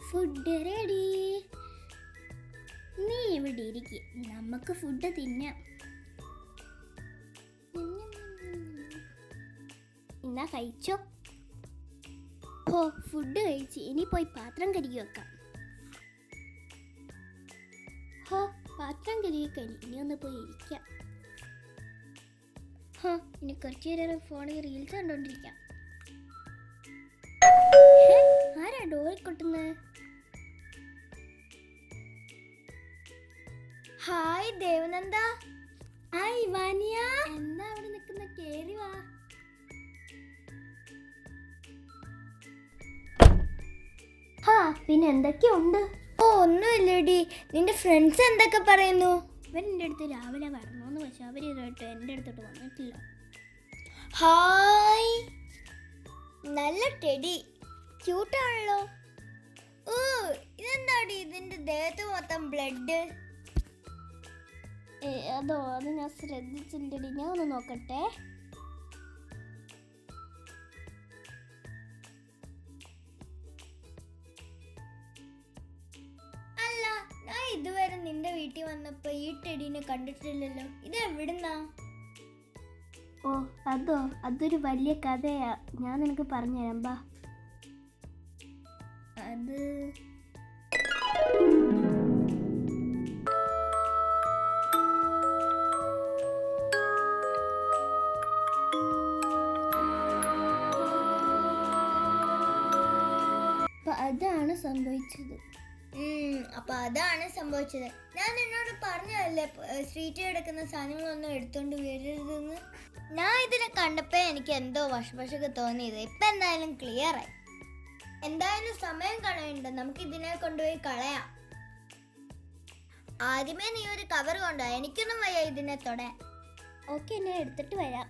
Food ready. നീ ഇവിടെ ഇരിക്കുക, നമുക്ക് ഫുഡ് തിന്നാം. എന്നാ കഴിച്ചോ. ഓ, ഫുഡ് കഴിച്ച് ഇനി പോയി പാത്രം കഴുകി വെക്കാം. ഹോ, പാത്രം കഴുകി കഴിഞ്ഞ് ഇനി ഒന്ന് പോയി ഇരിക്കാം. ഹോ, ഇനി കുറച്ചു നേരം ഫോണിൽ റീൽസ് കണ്ടോണ്ടിരിക്കാം. ആരാ ഡോറിൽ കൊട്ടുന്നത്? ഹായ് ദേവനന്ദ. ഹായ് വാനിയ. എന്താ അവിടെ നിൽക്കുന്ന? കേറി വാ. പിന്നെ എന്തൊക്കെയുണ്ട്? ഓ, ഒന്നുമില്ലടി. നിന്റെ ഫ്രണ്ട്സ് എന്തൊക്കെ പറയുന്നു? അവരെൻ്റെ അടുത്ത് രാവിലെ വരണമെന്ന്, പക്ഷെ അവർ ഇതായിട്ട് എൻ്റെ അടുത്തോട്ട് വന്നിട്ടില്ല. ഹായ്, നല്ല ടെഡി, ക്യൂട്ടാണല്ലോ. ഓ, ഇതെന്താടി ഇതിൻ്റെ ദേഹത്ത് മൊത്തം ബ്ലഡ്? അത് ഞാൻ ശ്രദ്ധിച്ചില്ലടി. ഞാൻ ഒന്ന് നോക്കട്ടെ. അല്ല, ഞാൻ ഇതുവരെ നിന്റെ വീട്ടിൽ വന്നപ്പോ ഈ ടെഡീനെ കണ്ടിട്ടില്ലല്ലോ. ഇത് എവിടുന്നാ? ഓ, അതൊരു വലിയ കഥയാ. ഞാൻ നിനക്ക് പറഞ്ഞുതരാം, ബാ. അത് അതാണ് സംഭവിച്ചത്. അതാണ് സംഭവിച്ചത്. ഞാൻ നിന്നോട് പറഞ്ഞതല്ലേ സ്ട്രീറ്റിൽ കിടക്കുന്ന സാധനങ്ങളൊന്നും എടുത്തോണ്ട് വരരുതെന്ന്. ഞാൻ ഇതിനെ കണ്ടപ്പോ എനിക്ക് എന്തോ വശവശക്ക് തോന്നിയത്. ഇപ്പൊ എന്തായാലും ക്ലിയർ ആയി. എന്തായാലും സമയം കളയണ്ട, നമുക്ക് ഇതിനെ കൊണ്ടുപോയി കളയാം. ആദ്യമേ നീ ഒരു കവർ കൊണ്ടുപോയി. എനിക്കൊന്നും വയ്യ ഇതിനെ തൊടാൻ. ഓക്കെ, ഞാൻ എടുത്തിട്ട് വരാം.